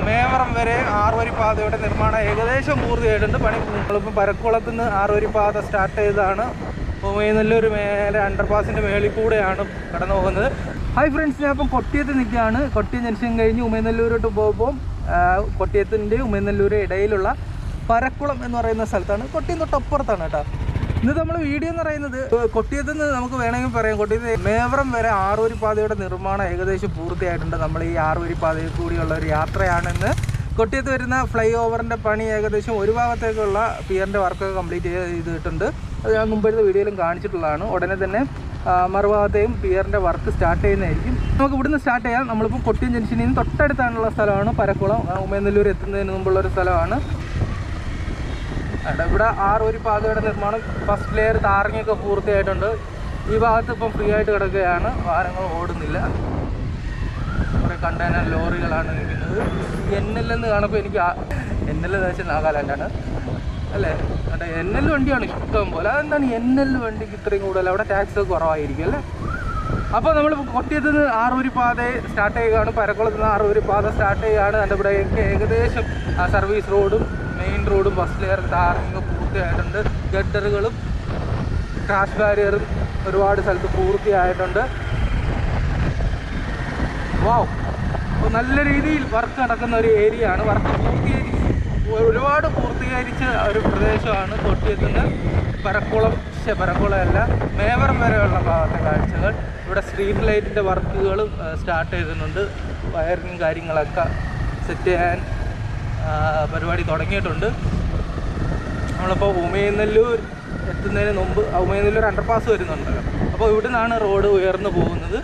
മേവറം വരെ 6 വരി പാതയുടെ നിർമ്മാണം ഏകദേശം പൂർത്തിയായിട്ടുണ്ട്. പണി നമ്മളിപ്പോൾ പരക്കുളത്ത് നിന്ന് 6 വരി പാത സ്റ്റാർട്ട് ചെയ്തതാണ്. ഉമയനെല്ലൂർ മേലെ അണ്ടർപാസിൻ്റെ മേളിൽ കൂടെയാണ് കടന്നു പോകുന്നത്. ഹായ് ഫ്രണ്ട്സ്, ഞാൻ ഇപ്പം കൊട്ടിയത്ത് നിൽക്കുകയാണ്. കൊട്ടിയം ജംഗ്ഷൻ കഴിഞ്ഞ് ഉമയനെല്ലൂരോട്ട് പോകുമ്പോൾ കൊട്ടിയത്തിൻ്റെ ഉമയനെല്ലൂർ ഇടയിലുള്ള പരക്കുളം എന്ന് പറയുന്ന സ്ഥലത്താണ്. കൊട്ടിയം തൊട്ടപ്പുറത്താണ് കേട്ടോ. ഇന്ന് നമ്മൾ വീഡിയോ എന്ന് പറയുന്നത് കൊട്ടിയത്ത് നിന്ന് നമുക്ക് വേണമെങ്കിൽ പറയാം, കൊട്ടിയത്ത് മേവറം വരെ 6 വരി പാതയുടെ നിർമ്മാണം ഏകദേശം പൂർത്തിയായിട്ടുണ്ട്. നമ്മൾ ഈ 6 വരി പാതയിൽ കൂടിയുള്ള ഒരു യാത്രയാണെന്ന്. കൊട്ടിയത്ത് വരുന്ന ഫ്ലൈ ഓവറിൻ്റെ പണി ഏകദേശം ഒരു ഭാഗത്തേക്കുള്ള പിയറിൻ്റെ വർക്കൊക്കെ കംപ്ലീറ്റ് ചെയ്തിട്ടുണ്ട്. അത് ഞാൻ മുമ്പത്തെ വീഡിയോയിലും കാണിച്ചിട്ടുള്ളതാണ്. ഉടനെ തന്നെ മറുഭാഗത്തെയും പിയറിൻ്റെ വർക്ക് സ്റ്റാർട്ട് ചെയ്യുന്നതായിരിക്കും. നമുക്ക് ഇവിടുന്ന് സ്റ്റാർട്ട് ചെയ്യാം. നമ്മളിപ്പോൾ കൊട്ടിയം ജംഗ്ഷനിൽ നിന്ന് തൊട്ടടുത്താണുള്ള സ്ഥലമാണ് പരക്കുളം. ഉമയനെല്ലൂർ എത്തുന്നതിന് മുമ്പുള്ളൊരു സ്ഥലമാണ്. ഇവിടെ 6 വരി പാതയുടെ നിർമ്മാണം ഫസ്റ്റ് ലെയർ താറിങ്ങൊക്കെ പൂർത്തിയായിട്ടുണ്ട്. ഈ ഭാഗത്ത് ഇപ്പം ഫ്രീ ആയിട്ട് കിടക്കുകയാണ്, വാഹനങ്ങൾ ഓടുന്നില്ല. കുറേ കണ്ടെയ്നർ ലോറികളാണ് നിൽക്കുന്നത്. എന്നല്ലെന്ന് കാണുമ്പോൾ എനിക്ക് എന്നല്ലെന്ന് വെച്ചാൽ നാഗാലാൻഡാണ് അല്ലേ? എന്നൽ വണ്ടിയാണ് ഇഷ്ടം പോലെ. അതെന്താണ് എന്നൽ വണ്ടിക്ക് ഇത്രയും കൂടുതൽ? അവിടെ ടാക്സ് കുറവായിരിക്കും അല്ലേ? അപ്പോൾ നമ്മൾ കൊട്ടിയത്ത് നിന്ന് 6 വരി പാത സ്റ്റാർട്ട് ചെയ്യുകയാണ്. പരക്കുളത്ത് നിന്ന് 6 വരി പാത സ്റ്റാർട്ട് ചെയ്യുകയാണ്. എൻ്റെ ഇവിടെയൊക്കെ ഏകദേശം സർവീസ് റോഡും മെയിൻ റോഡും ബസ് ലെയർ ടാറിങ്ങും പൂർത്തിയായിട്ടുണ്ട്. ഗഡറുകളും ക്രാഷ് ബാരിയറും ഒരുപാട് സ്ഥലത്ത് പൂർത്തിയായിട്ടുണ്ട്. വാവ്, അപ്പോൾ നല്ല രീതിയിൽ വർക്ക് നടക്കുന്ന ഒരു ഏരിയ ആണ്. വർക്ക് ഒരുപാട് പൂർത്തീകരിച്ച ഒരു പ്രദേശമാണ് കൊട്ടിയത്ത് നിന്ന് പരക്കുളമല്ല മേവറം വരെയുള്ള ഭാഗത്തെ കാഴ്ചകൾ. ഇവിടെ സ്ട്രീറ്റ് ലൈറ്റിൻ്റെ വർക്കുകളും സ്റ്റാർട്ട് ചെയ്തിട്ടുണ്ട്. വയറിങ്ങും കാര്യങ്ങളൊക്കെ സെറ്റ് ചെയ്യാൻ പരിപാടി തുടങ്ങിയിട്ടുണ്ട്. നമ്മളിപ്പോൾ ഉമയനെല്ലൂർ എത്തുന്നതിന് മുമ്പ് ഉമയനെല്ലൂർ അണ്ടർപാസ് വരുന്നുണ്ടല്ലോ. അപ്പോൾ ഇവിടെ നിന്നാണ് റോഡ് ഉയർന്നു പോകുന്നത്.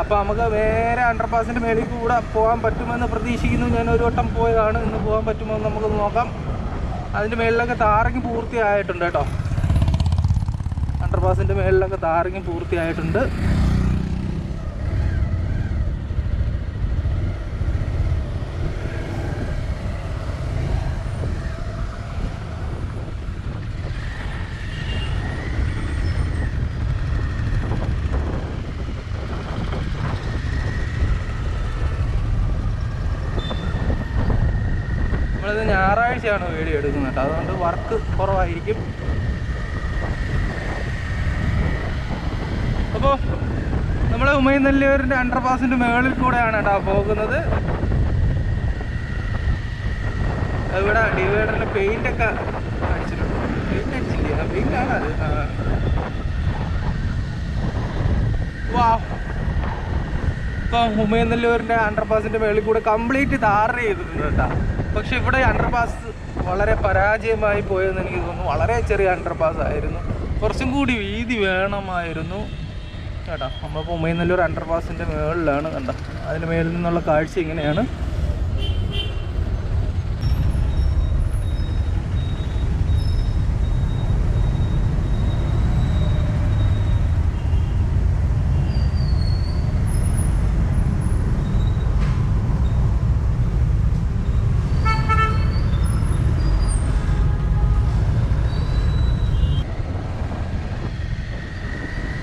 അപ്പോൾ നമുക്ക് നേരെ അണ്ടർപാസിൻ്റെ മേളിൽ കൂടെ പോകാൻ പറ്റുമെന്ന് പ്രതീക്ഷിക്കുന്നു. ഞാൻ ഒരു വട്ടം പോയതാണ്. ഇന്ന് പോകാൻ പറ്റുമോ എന്ന് നമുക്ക് നോക്കാം. അതിൻ്റെ മേളിലൊക്കെ താറിങ് പൂർത്തിയായിട്ടുണ്ട് കേട്ടോ. അണ്ടർപാസിൻ്റെ മേളിലൊക്കെ താറിങ് പൂർത്തിയായിട്ടുണ്ട്. നമ്മളിത് ഞായറാഴ്ചയാണ് വീഡിയോ എടുക്കുന്നത് കേട്ടോ, അതുകൊണ്ട് വർക്ക് കുറവായിരിക്കും. അപ്പോൾ നമ്മൾ ഉമയനെല്ലൂരിൻ്റെ അണ്ടർപാസിൻ്റെ മുകളിൽ കൂടെയാണ് കേട്ടോ പോകുന്നത്. ഇവിടെ ഡിവൈഡറിൻ്റെ പെയിൻ്റൊക്കെ അടിച്ചിട്ടുണ്ട്. പെയിൻ്റ് അടിച്ചില്ലേ? പെയിൻ്റാണ് അത്. വാ, ഇപ്പം ഉമയനെല്ലൂരിൻ്റെ അണ്ടർപാസിൻ്റെ മുകളിൽ കൂടെ കംപ്ലീറ്റ് ടാർ ചെയ്തിട്ടുണ്ട് കേട്ടോ. പക്ഷെ ഇവിടെ അണ്ടർപാസ് വളരെ പരാജയമായി പോയെന്ന് എനിക്ക് തോന്നുന്നു. വളരെ ചെറിയ അണ്ടർപാസ് ആയിരുന്നു, കുറച്ചും കൂടി വീതി വേണമായിരുന്നു കേട്ടോ. നമ്മളിപ്പോൾ ഉമയനെല്ലൂർ അണ്ടർപാസിൻ്റെ മുകളിലാണ് കണ്ടോ. അതിന് മേളിൽ നിന്നുള്ള കാഴ്ച ഇങ്ങനെയാണ്.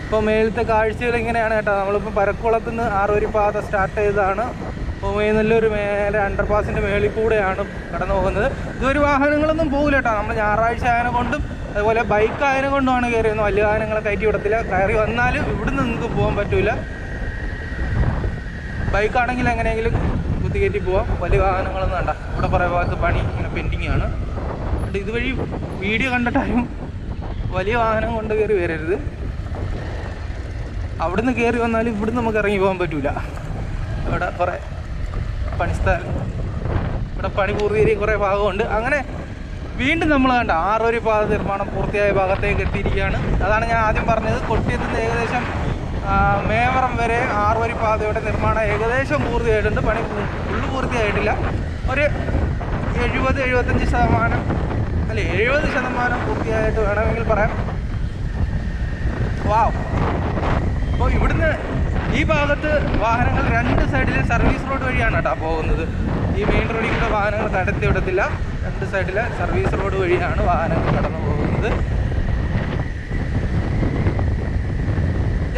ഇപ്പോൾ മേളത്തെ കാഴ്ചകൾ ഇങ്ങനെയാണ് കേട്ടോ. നമ്മളിപ്പോൾ പരക്കുളത്ത് നിന്ന് 6 വരി പാത സ്റ്റാർട്ട് ചെയ്തതാണ്. ഉമയനെല്ലൂർ മേലെ അണ്ടർപാസിൻ്റെ മേളിൽ കൂടെയാണ് കടന്നു പോകുന്നത്. ഇതൊരു വാഹനങ്ങളൊന്നും പോകില്ല കേട്ടോ. നമ്മൾ ഞായറാഴ്ച ആയതിനെ കൊണ്ടും അതുപോലെ ബൈക്ക് ആയതിനെ കൊണ്ടുമാണ് കയറി വന്നത്. വലിയ വാഹനങ്ങളെ കയറ്റി വിടത്തില്ല. കയറി വന്നാലും ഇവിടുന്ന് നിങ്ങൾക്ക് പോകാൻ പറ്റില്ല. ബൈക്കാണെങ്കിൽ എങ്ങനെയെങ്കിലും കുത്തിക്കയറ്റി പോവാം. വലിയ വാഹനങ്ങളൊന്നും വേണ്ട. ഇവിടെ കുറേ ഭാഗത്ത് പണി ഇങ്ങനെ പെൻഡിങ് ആണ്. ഇതുവഴി വീഡിയോ കണ്ടിട്ടായും വലിയ വാഹനം കൊണ്ട് കയറി വരരുത്. അവിടുന്ന് കയറി വന്നാലും ഇവിടുന്ന് നമുക്ക് ഇറങ്ങി പോകാൻ പറ്റില്ല. ഇവിടെ കുറേ പണിസ്ഥലം, ഇവിടെ പണി പൂർത്തീകരിക്കുന്ന കുറേ ഭാഗമുണ്ട്. അങ്ങനെ വീണ്ടും നമ്മൾ കണ്ട 6 വരി പാത നിർമ്മാണം പൂർത്തിയായ ഭാഗത്തേക്ക് എത്തിയിരിക്കുകയാണ്. അതാണ് ഞാൻ ആദ്യം പറഞ്ഞത്. കൊട്ടിയത്ത് നിന്ന് ഏകദേശം മേവറം വരെ 6 വരി പാതയുടെ നിർമ്മാണം ഏകദേശം പൂർത്തിയായിട്ടുണ്ട്. പണി ഫുള്ള് പൂർത്തിയായിട്ടില്ല. ഒരു 70-75% അല്ലെ 70% പൂർത്തിയായിട്ട് വേണമെങ്കിൽ പറയാം. വാവ്. അപ്പോൾ ഇവിടുന്ന് ഈ ഭാഗത്ത് വാഹനങ്ങൾ 2 സൈഡിൽ സർവീസ് റോഡ് വഴിയാണ് കേട്ടോ പോകുന്നത്. ഈ മെയിൻ റോഡിൽ കൂടെ വാഹനങ്ങൾ കടത്തി വിടത്തില്ല. 2 സൈഡിലെ സർവീസ് റോഡ് വഴിയാണ് വാഹനങ്ങൾ കടന്നു പോകുന്നത്.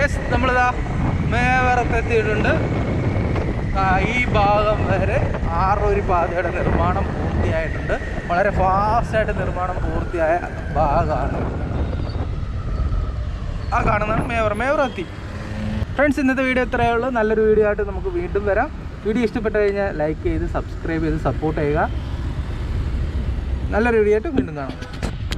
യെസ്, നമ്മളിതാ മേവറത്ത് എത്തിയിട്ടുണ്ട്. ഈ ഭാഗം വരെ 6 വരി പാതയുടെ നിർമ്മാണം പൂർത്തിയായിട്ടുണ്ട്. വളരെ ഫാസ്റ്റായിട്ട് നിർമ്മാണം പൂർത്തിയായ ഭാഗമാണ്. ആ കാണുന്നതാണ് മേവർ എത്തി. ഫ്രണ്ട്സ്, ഇന്നത്തെ വീഡിയോ ഇത്രയേ ഉള്ളൂ. നല്ലൊരു വീഡിയോ ആയിട്ട് നമുക്ക് വീണ്ടും വരാം. വീഡിയോ ഇഷ്ടപ്പെട്ട് കഴിഞ്ഞാൽ ലൈക്ക് ചെയ്ത് സബ്സ്ക്രൈബ് ചെയ്ത് സപ്പോർട്ട് ചെയ്യുക. നല്ലൊരു വീഡിയോ ആയിട്ട് വീണ്ടും കാണാം.